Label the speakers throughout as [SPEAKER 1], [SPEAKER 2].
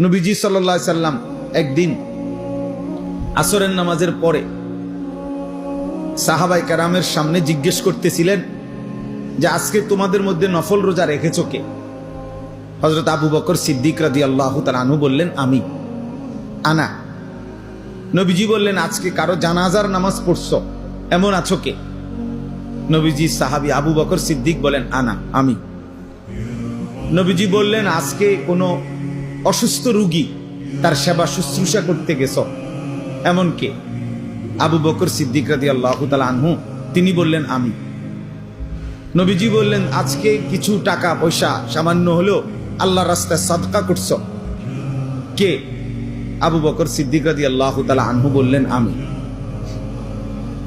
[SPEAKER 1] নবীজি সাল্লাল্লাহু আলাইহি সাল্লাম একদিন আসরের নামাজের পরে সাহাবায়ে কেরামের সামনে জিজ্ঞেস করতেছিলেন যে আজকে তোমাদের মধ্যে নফল রোজা রেখেছো কে? হযরত আবু বকর সিদ্দিক রাদিয়াল্লাহু তাআলা আনহু বললেন, আমি, আনা। নবীজি বললেন, আজকে কারো জানাজার নামাজ পড়ছো এমন আছো কে? নবীজি সাহাবী আবু বকর সিদ্দিক বলেন, আনা, আমি। নবীজি বললেন, আজকে কোনো অসুস্থ রোগী তার সেবা শুশ্রূষা করতে গেছো এমন কে? আবু বকর সিদ্দিক রাদিয়াল্লাহু তাআলা আনহু তিনি বললেন, আমি। নবীজি বললেন, আজকে কিছু টাকা পয়সা সামান্য হলেও আল্লাহর রাস্তায় সাদকা করছো কে? আবু বকর সিদ্দিক রাদিয়াল্লাহু তাআলা আনহু বললেন, আমি।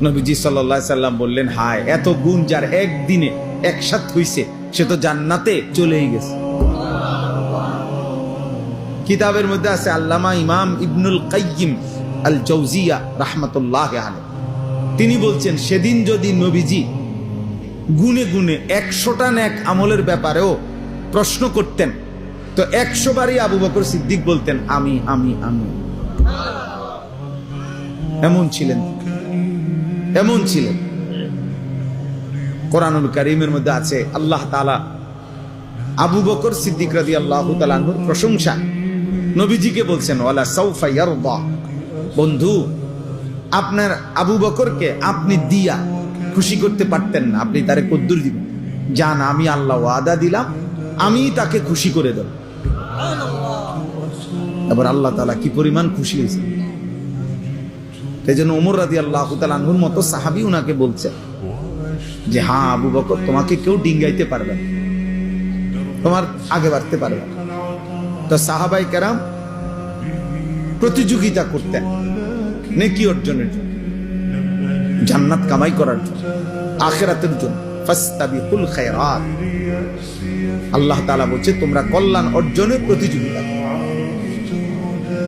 [SPEAKER 1] নবীজি সাল্লাল্লাহু আলাইহি সাল্লাম বললেন, হায়, এত গুণ যার একদিনে একসাথ হইছে সে তো জান্নাতে চলেই গেছে। কিতাবের মধ্যে আছে, আল্লামা ইমাম ইবনুল কাইয়িম আল জাওজিয়া রাহমাতুল্লাহি আলাইহি তিনি বলছেন, সেদিন যদি নবীজি গুনে গুনে 100টা নেক আমলের ব্যাপারেও প্রশ্ন করতেন তো 100 বারই আবু বকর সিদ্দিক বলতেন, আমি, আমি, আমি। এমন ছিলেন, এমন ছিলেন। কোরআনুল কারীমের মধ্যে আছে, আল্লাহ তাআলা আবু বকর সিদ্দিক রাদিয়াল্লাহু তাআলা আনহুর প্রশংসা নবীজিকে বলছেন, ওয়ালা সাউফা ইয়ারদা। বন্ধু, আপনার আবু বকরকে আপনি দিয়া খুশি করতে পারতেন না, আপনি তারে কদ্দুর দিবেন? জান, আমি আল্লাহ ওয়াদা দিলাম, আমি তাকে খুশি করে দেব। এবার আল্লাহ তাআলা কি পরিমাণ খুশি হয়েছে। এই জন্য ওমর রাদিয়াল্লাহু তাআলা আনহুর মতো সাহাবী উনাকে বলছে যে, হ্যাঁ আবু বকর, তোমাকে কেউ ডিঙ্গাইতে পারবে না, তোমার আগে বাড়তে পারবে না। তো সাহাবায়ে কেরাম প্রতিযোগিতা করতেন নেকি অর্জনের জন্য, জান্নাত কামাই করার জন্য, আখিরাতের জন্য। ফাস্তাবিকুল খায়রাত, আল্লাহ তাআলা বলছে তোমরা কল্যাণ অর্জনের প্রতিযোগিতা করো।